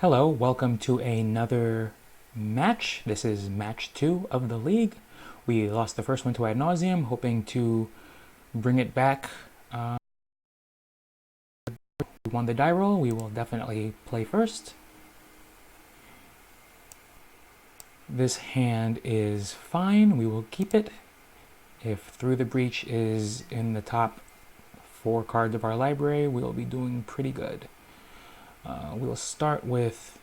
Hello, welcome to another match. This is match 2 of the league. We lost the first one to ad nauseum, hoping to bring it back. We won the die roll. We will definitely play first. This hand is fine. We will keep it. If Through the Breach is in the top 4 cards of our library, we'll be doing pretty good. We'll start with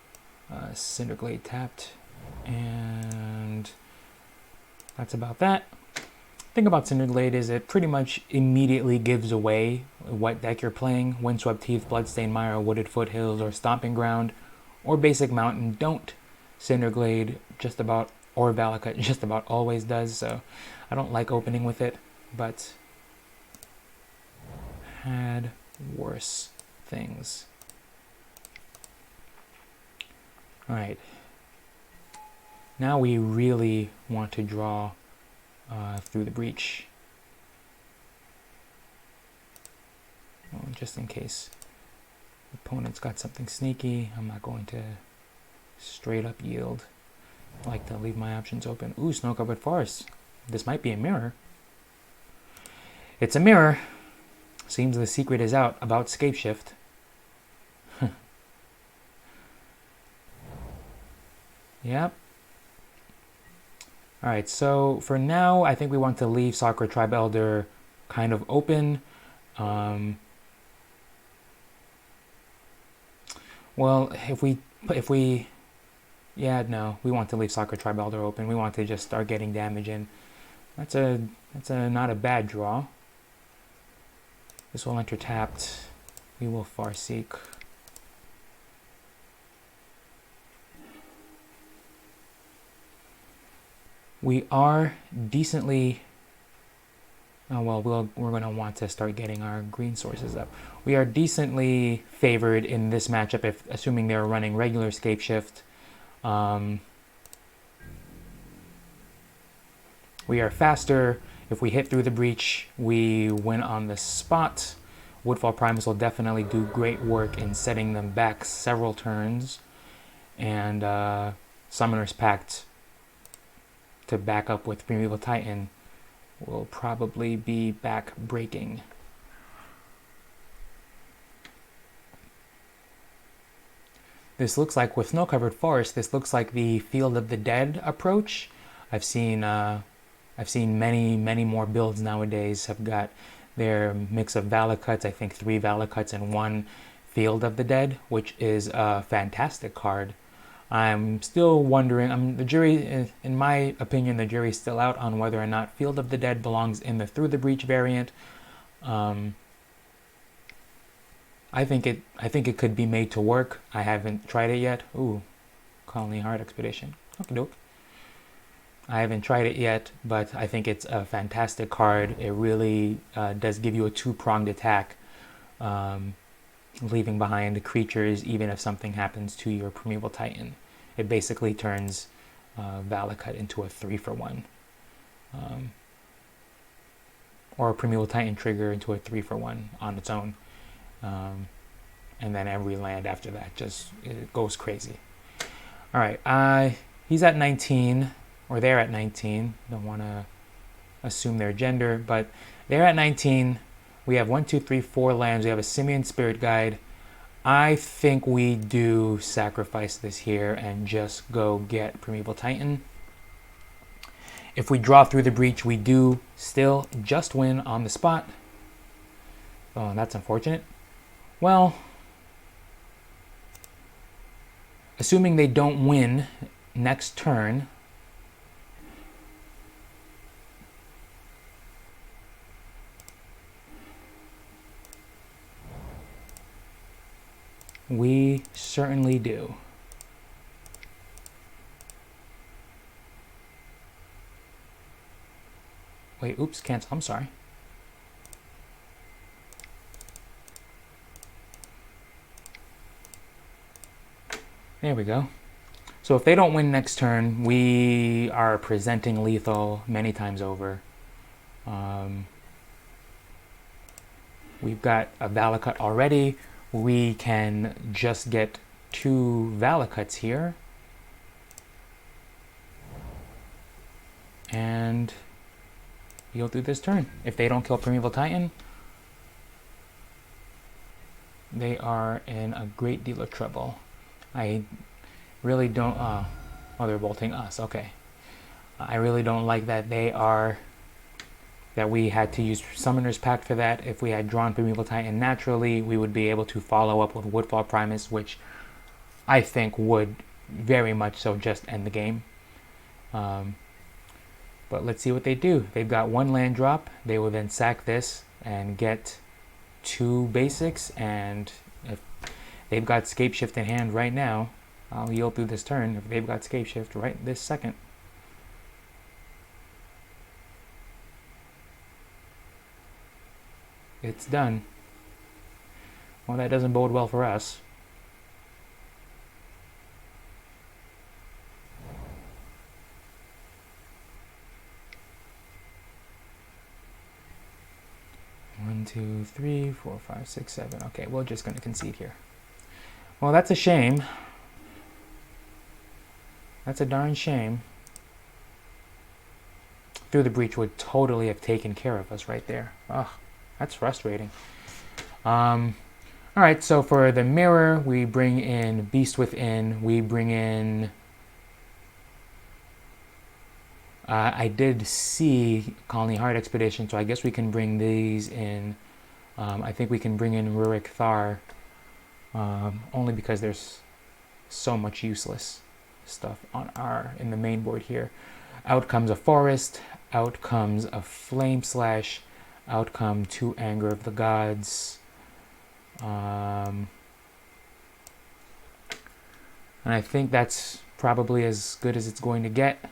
Cinderglade tapped, and that's about that. The thing about Cinderglade is it pretty much immediately gives away what deck you're playing. Windswept Heath, Bloodstained Mire, Wooded Foothills, or Stomping Ground, or Basic Mountain don't. Cinderglade just about, or Valakut just about always does, so I don't like opening with it, but had worse things. Alright, now we really want to draw Through the Breach. Well, just in case the opponent's got something sneaky, I'm not going to straight up yield. I like to leave my options open. Ooh, Snow-Covered Forest. This might be a mirror. It's a mirror. Seems the secret is out about TitanShift. Yep. Alright, so for now, I think we want to leave Sakura Tribe Elder kind of open. Well, if we, yeah, no, we want to leave Sakura Tribe Elder open. We want to just start getting damage in. That's a not a bad draw. This will enter tapped. We will Farseek. We are decently, we're going to want to start getting our green sources up. We are decently favored in this matchup, if assuming they're running regular Scapeshift. We are faster. If we hit Through the Breach, we win on the spot. Woodfall Primus will definitely do great work in setting them back several turns. And Summoner's Pact to back up with Primeval Titan will probably be back breaking. This looks like, with Snow-Covered Forest, this looks like the Field of the Dead approach. I've seen many more builds nowadays have got their mix of Valakuts. I think 3 Valakuts and 1 Field of the Dead, which is a fantastic card. I'm still wondering, the jury, in my opinion, the jury's still out on whether or not Field of the Dead belongs in the Through the Breach variant. I think it could be made to work. I haven't tried it yet. Ooh, Colony Heart Expedition. Okie doke. I haven't tried it yet, but I think it's a fantastic card. It really does give you a 2-pronged attack, leaving behind creatures even if something happens to your Primeval Titan. It basically turns Valakut into a 3-for-1. Or a Primeval Titan trigger into a 3-for-1 on its own. And then every land after that it goes crazy. Alright, he's at 19, or they're at 19. Don't want to assume their gender, but they're at 19. We have 1, 2, 3, 4 lands. We have a Simian Spirit Guide. I think we do sacrifice this here and just go get Primeval Titan. If we draw Through the Breach, we do still just win on the spot. Oh, that's unfortunate. Well, assuming they don't win next turn, we certainly do. Wait, oops, cancel. I'm sorry. There we go. So if they don't win next turn, we are presenting lethal many times over. We've got a Valakut already. We can just get 2 Valakuts here. And he'll do this turn. If they don't kill Primeval Titan, they are in a great deal of trouble. I really don't... oh, they're bolting us. Okay. I really don't like that that we had to use Summoner's Pact for that. If we had drawn Primeval Titan naturally, we would be able to follow up with Woodfall Primus, which I think would very much so just end the game. But let's see what they do. They've got 1 land drop. They will then sack this and get 2 basics. And if they've got Scapeshift in hand right now, I'll yield through this turn if they've got Scapeshift right this second. It's done. Well, that doesn't bode well for us. One, two, three, 4, 5, 6, 7. Okay, we're just going to concede here. Well, that's a shame. That's a darn shame. Through the Breach would totally have taken care of us right there. Ugh, that's frustrating. Alright, so for the mirror, we bring in Beast Within. We bring in... I did see Colony Heart Expedition, so I guess we can bring these in. I think we can bring in Rurik Thar, only because there's so much useless stuff in the main board here. Out comes a Forest, out comes a Flame Slash, out come 2 Anger of the Gods. And I think that's probably as good as it's going to get.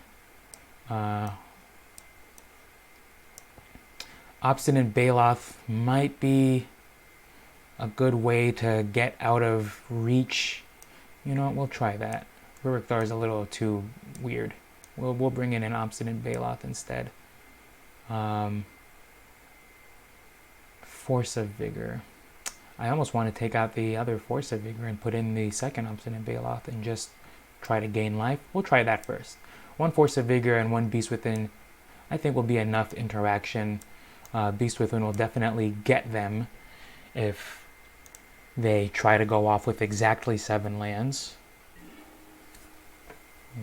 Obstinate Baloth might be a good way to get out of reach. You know what, we'll try that. Rurik Thar is a little too weird. We'll bring in an Obstinate Baloth instead. Force of Vigor. I almost want to take out the other Force of Vigor and put in the second Obstinate Baloth and just try to gain life. We'll try that first. 1 Force of Vigor and 1 Beast Within, I think, will be enough interaction. Beast Within will definitely get them if they try to go off with exactly 7 lands.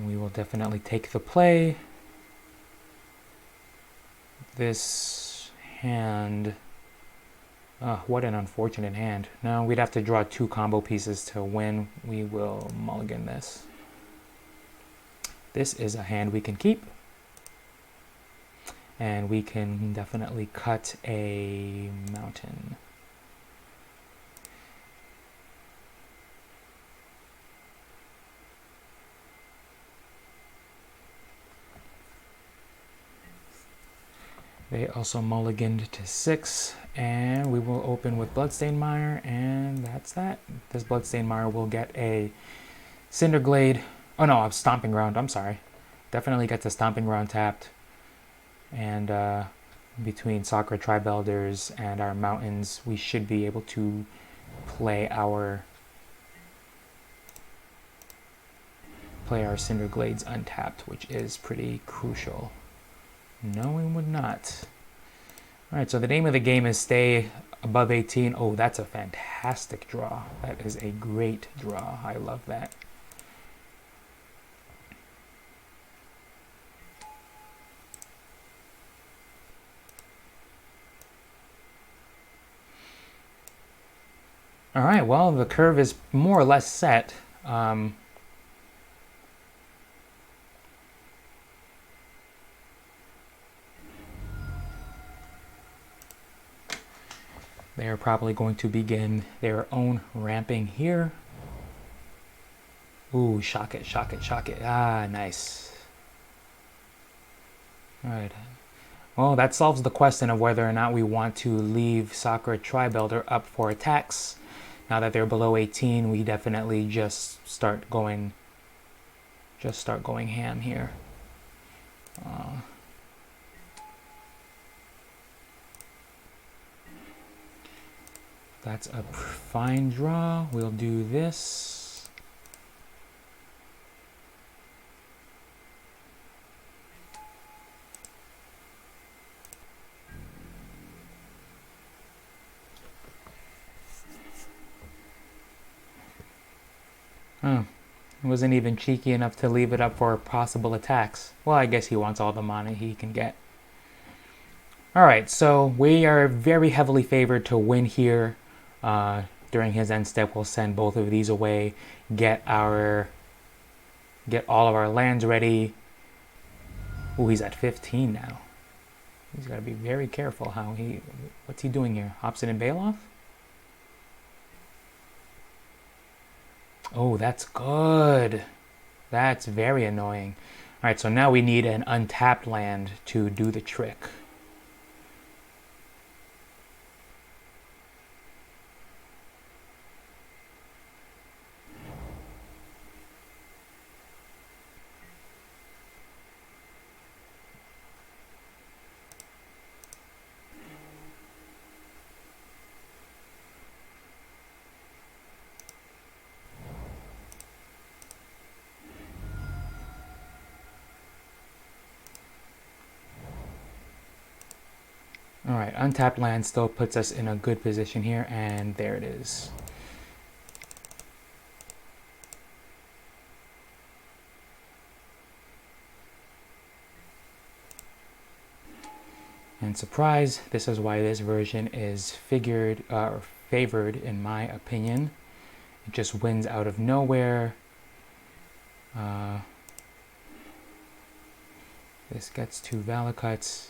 We will definitely take the play. This hand... what an unfortunate hand. No, we'd have to draw 2 combo pieces to win. We will mulligan this. This is a hand we can keep. And we can definitely cut a mountain. They also mulliganed to 6, and we will open with Bloodstained Mire, and that's that. This Bloodstained Mire will get a Cinderglade. Oh no, a Stomping Ground, I'm sorry. Definitely gets a Stomping Ground tapped. And between Sakura Tribe Elders and our mountains, we should be able to play our Cinderglades untapped, which is pretty crucial. No, we would not. Alright, so the name of the game is stay above 18. Oh, that's a fantastic draw. That is a great draw. I love that. Alright, well, the curve is more or less set. They are probably going to begin their own ramping here. Ooh, shock it, shock it, shock it. Ah, nice. Alright. Well, that solves the question of whether or not we want to leave Sakura Tribe Elder up for attacks. Now that they're below 18, we definitely just start going ham here. That's a fine draw. We'll do this. Oh, he wasn't even cheeky enough to leave it up for possible attacks. Well, I guess he wants all the mana he can get. Alright, so we are very heavily favored to win here. During his end step, we'll send both of these away, get all of our lands ready. Ooh, he's at 15 now. He's got to be very careful what's he doing here? Hobson and Bailoff? Oh, that's good. That's very annoying. Alright, so now we need an untapped land to do the trick. Alright, untapped land still puts us in a good position here, and there it is. And surprise, this is why this version is favored in my opinion. It just wins out of nowhere. This gets 2 Valakuts.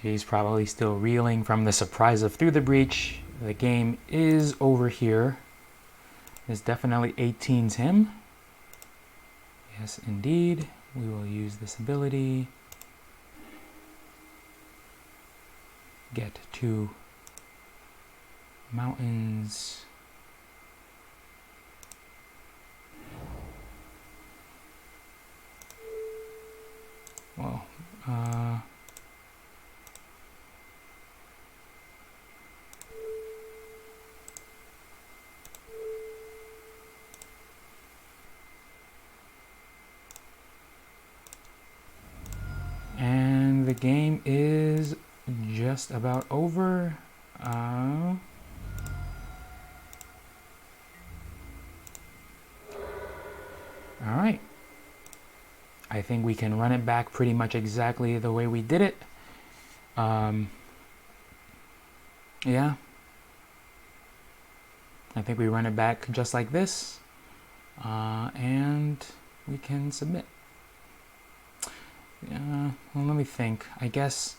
He's probably still reeling from the surprise of Through the Breach. The game is over here. This definitely 18's him. Yes, indeed. We will use this ability. Get 2 mountains. Well, and the game is just about over. All right. I think we can run it back pretty much exactly the way we did it. Yeah. I think we run it back just like this. And we can submit. Well, let me think. I guess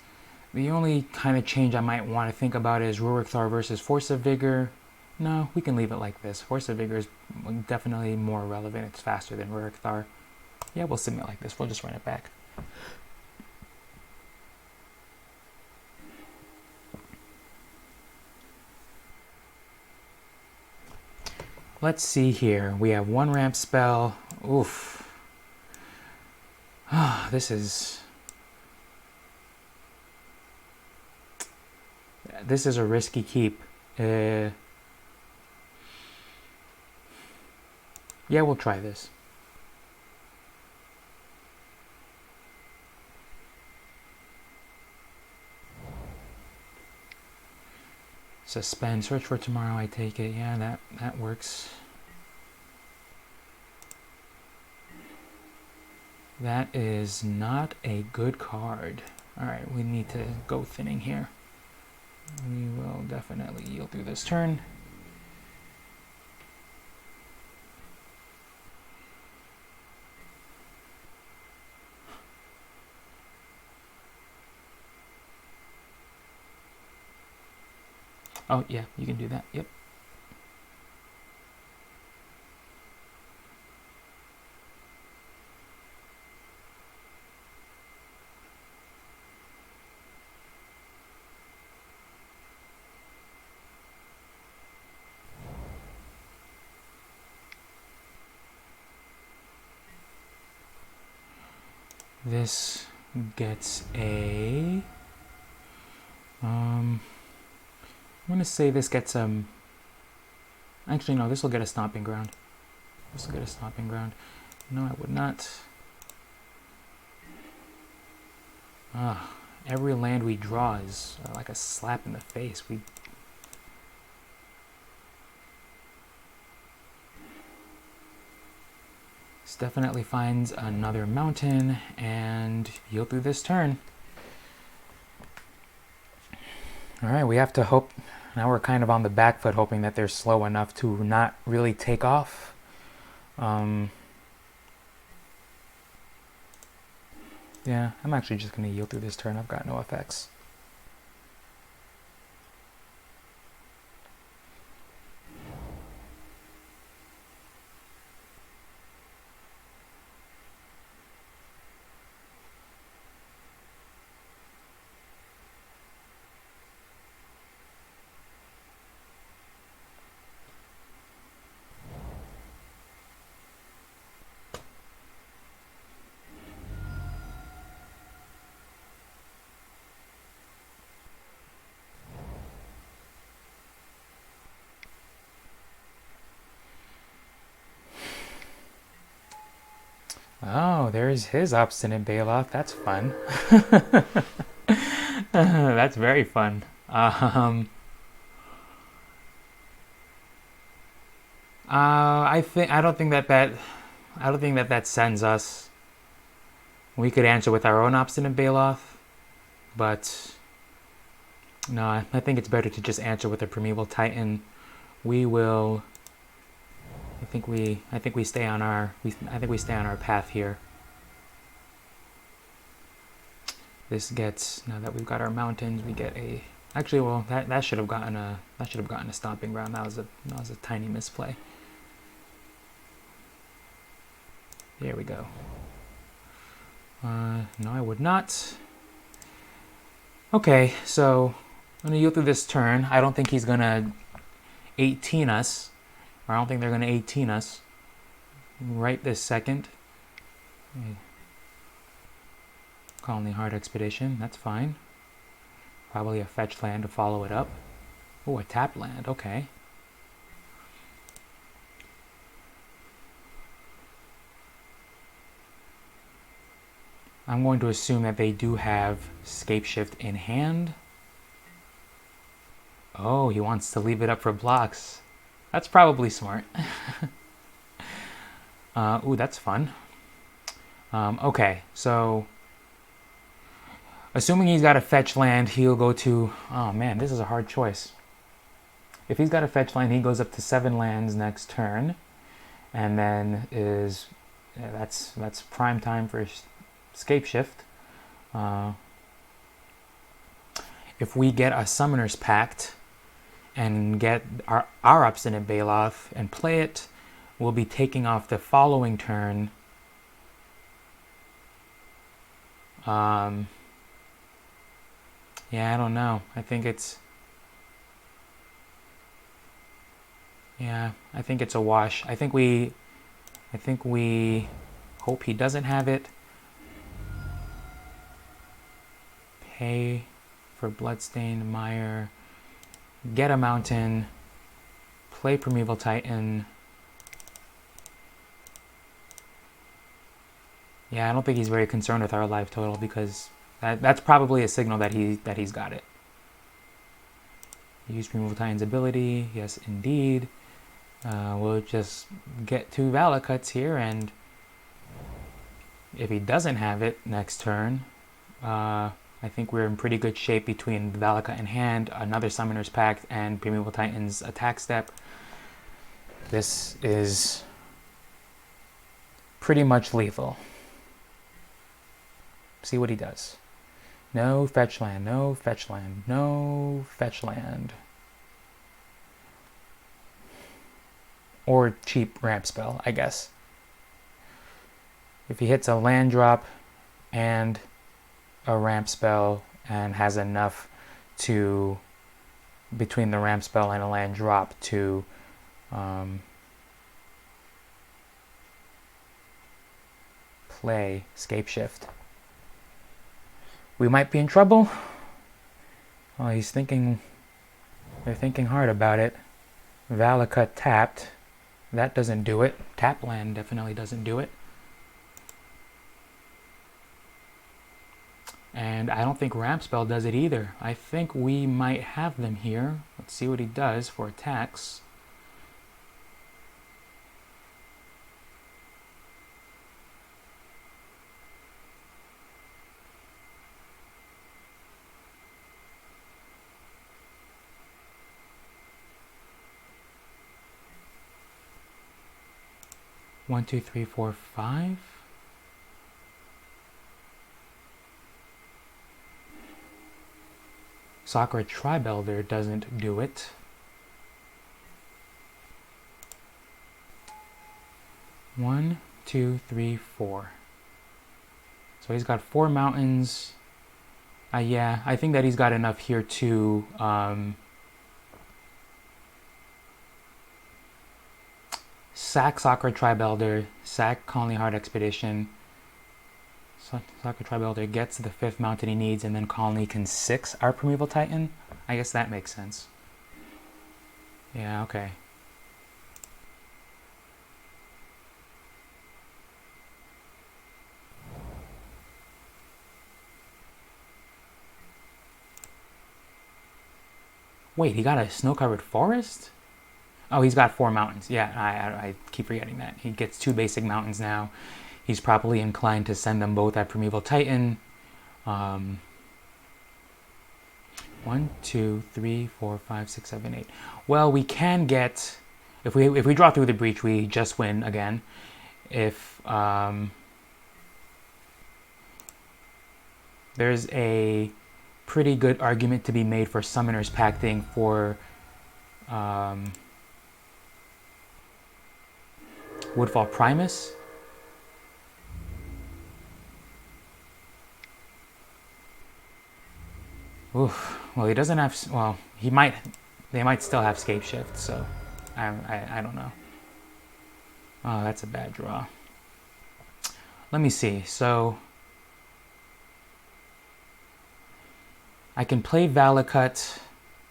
the only kind of change I might want to think about is Rurik Thar versus Force of Vigor. No, we can leave it like this. Force of Vigor is definitely more relevant. It's faster than Rurik Thar. Yeah, we'll submit like this. We'll just run it back. Let's see here. We have 1 ramp spell. Oof. This is a risky keep. Yeah, we'll try this. Suspend, search for tomorrow, I take it. Yeah, that works. That is not a good card. Alright, we need to go thinning here. We will definitely yield through this turn. Oh, yeah, you can do that. Yep. This gets a... I'm going to say this gets actually, no, this will get a stomping ground. This will get a stomping ground. No, I would not. Every land we draw is like a slap in the face. This definitely finds another mountain and yield through this turn. Alright, we have to hope. Now we're kind of on the back foot, hoping that they're slow enough to not really take off. Yeah, I'm actually just going to yield through this turn. I've got no effects. Oh, there's his obstinate Bailoff. That's fun. That's very fun. I don't think that sends us. We could answer with our own obstinate Bailoff, but no, I think it's better to just answer with a primeval Titan. We will. I think we stay on our path here. This gets, now that we've got our mountains, we get a, actually, well, that should have gotten a stomping ground. That was a tiny misplay. There we go. No, I would not. Okay, so I'm gonna yield through this turn. I don't think he's gonna 18 us. Or I don't think they're gonna 18 us right this second. Colony Heart Expedition, that's fine. Probably a fetch land to follow it up. Oh, a tap land, okay. I'm going to assume that they do have Scapeshift in hand. Oh, he wants to leave it up for blocks. That's probably smart. Ooh, that's fun. Okay, so assuming he's got a fetch land, he'll go to... Oh man, this is a hard choice. If he's got a fetch land, he goes up to 7 lands next turn. And then that's prime time for Scapeshift. If we get a Summoner's Pact and get our Obstinate Bailoff and play it, we'll be taking off the following turn. Yeah, I don't know. I think it's a wash. I think we hope he doesn't have it. Pay for Bloodstained Mire. Get a mountain. Play Primeval Titan. Yeah, I don't think he's very concerned with our life total because that's probably a signal that he's got it. Use Primeval Titan's ability. Yes, indeed. We'll just get 2 Valakuts here, and if he doesn't have it next turn, I think we're in pretty good shape between the Valakut in hand, another Summoner's Pact, and Primeval Titan's attack step. This is pretty much lethal. See what he does. No fetch land, no fetch land, no fetch land. Or cheap ramp spell, I guess. If he hits a land drop and a ramp spell and has enough to, between the ramp spell and a land drop, to play Scapeshift. We might be in trouble. Oh, he's thinking. They're thinking hard about it. Valakut tapped. That doesn't do it. Tap land definitely doesn't do it. And I don't think ramp spell does it either. I think we might have them here. Let's see what he does for attacks. One, two, three, four, five. Sakura Tribe-Elder doesn't do it. One, two, three, four. So he's got 4 mountains. Yeah, I think that he's got enough here to sack Sakura Tribe-Elder, sack Conley Heart Expedition. Sakura Tribe-Elder gets the 5th mountain he needs, and then Conley can 6 our Primeval Titan. I guess that makes sense. Yeah, okay. Wait, he got a snow-covered forest? Oh, he's got 4 mountains. Yeah, I keep forgetting that. He gets 2 basic mountains now. He's probably inclined to send them both at Primeval Titan. 1, 2, 3, 4, 5, 6, 7, 8. Well, we can get... If we draw through the breach, we just win again. If... there's a pretty good argument to be made for Summoner's Pacting for... Woodfall Primus. Oof. Well, he doesn't have... Well, he might... They might still have Scape Shift, so... I don't know. Oh, that's a bad draw. Let me see. So... I can play Valakut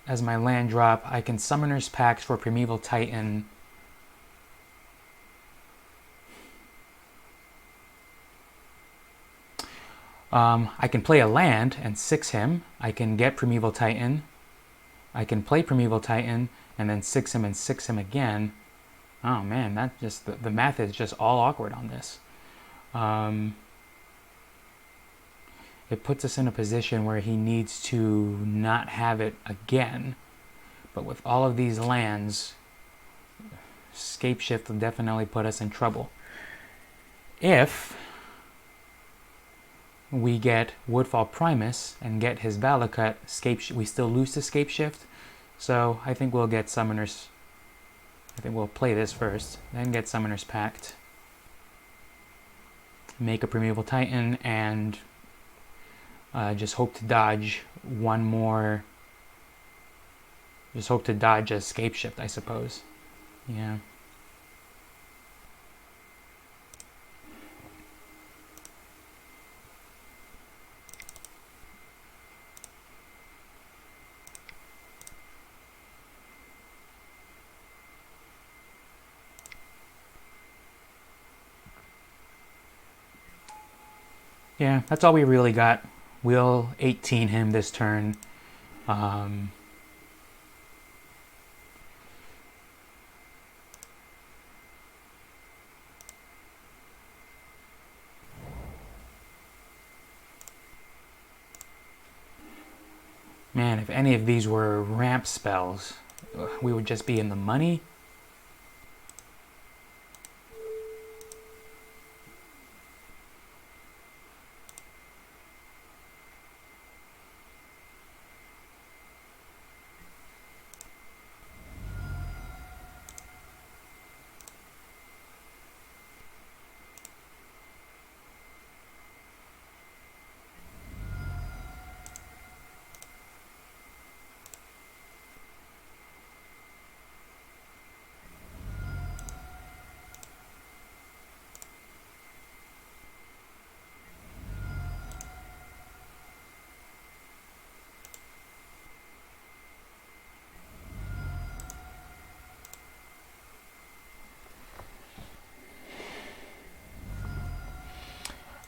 as my land drop. I can Summoner's Pact for Primeval Titan. I can play a land and 6 him. I can get Primeval Titan. I can play Primeval Titan and then 6 him and 6 him again. Oh man, that just the math is just all awkward on this. It puts us in a position where he needs to not have it again. But with all of these lands, Scape Shift will definitely put us in trouble. If we get Woodfall Primus and get his Valakut, we still lose to Scape Shift. So I think we'll get Summoners. I think we'll play this first, then get Summoner's Pact. Make a Primeval Titan and just hope to dodge one more. Just hope to dodge a Scape Shift, I suppose. Yeah. Yeah, that's all we really got. We'll 18 him this turn. Man, if any of these were ramp spells, we would just be in the money.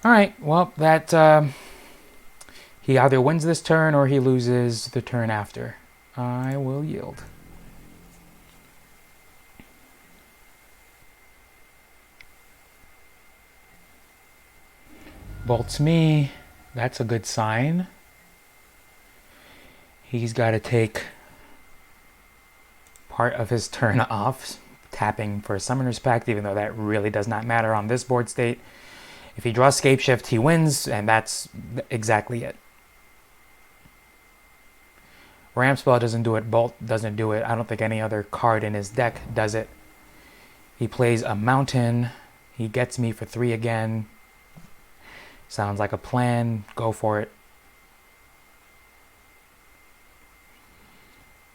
Alright, well, that, he either wins this turn or he loses the turn after. I will yield. Bolts me. That's a good sign. He's got to take part of his turn off, tapping for a Summoner's Pact, even though that really does not matter on this board state. If he draws Scapeshift, he wins, and that's exactly it. Ram Spell doesn't do it, Bolt doesn't do it. I don't think any other card in his deck does it. He plays a Mountain. He gets me for 3 again. Sounds like a plan. Go for it.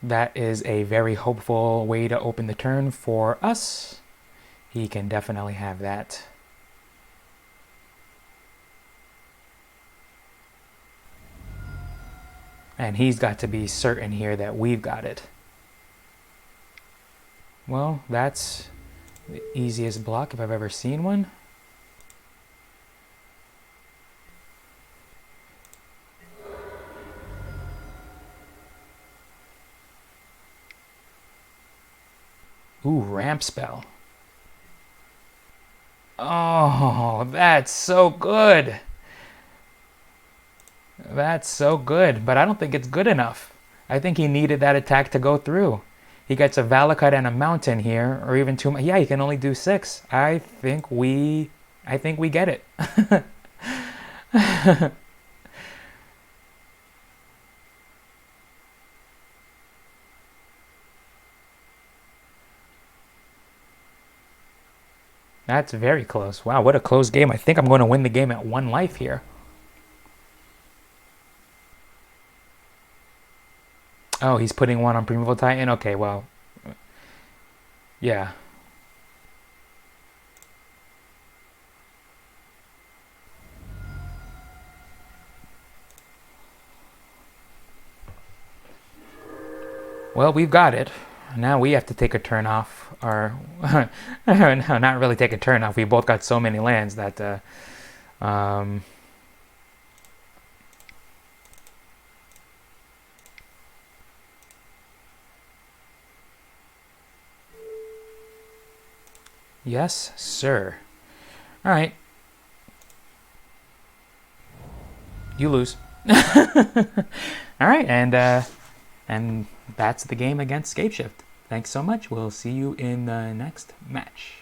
That is a very hopeful way to open the turn for us. He can definitely have that. And he's got to be certain here that we've got it. Well, that's the easiest block if I've ever seen one. Ooh, Ramp Spell. Oh, that's so good. That's so good, but I don't think it's good enough. I think he needed that attack to go through. He gets a Valakut and a Mountain here, or even 2. Yeah, he can only do 6. I think we get it. That's very close. Wow, what a close game. I think I'm going to win the game at 1 life here. Oh, he's putting 1 on Primeval Titan? Okay, well. Yeah. Well, we've got it. Now we have to take a turn off. Or, no, not really take a turn off. We both got so many lands that, yes, sir. All right. You lose. All right, and that's the game against Scapeshift. Thanks so much. We'll see you in the next match.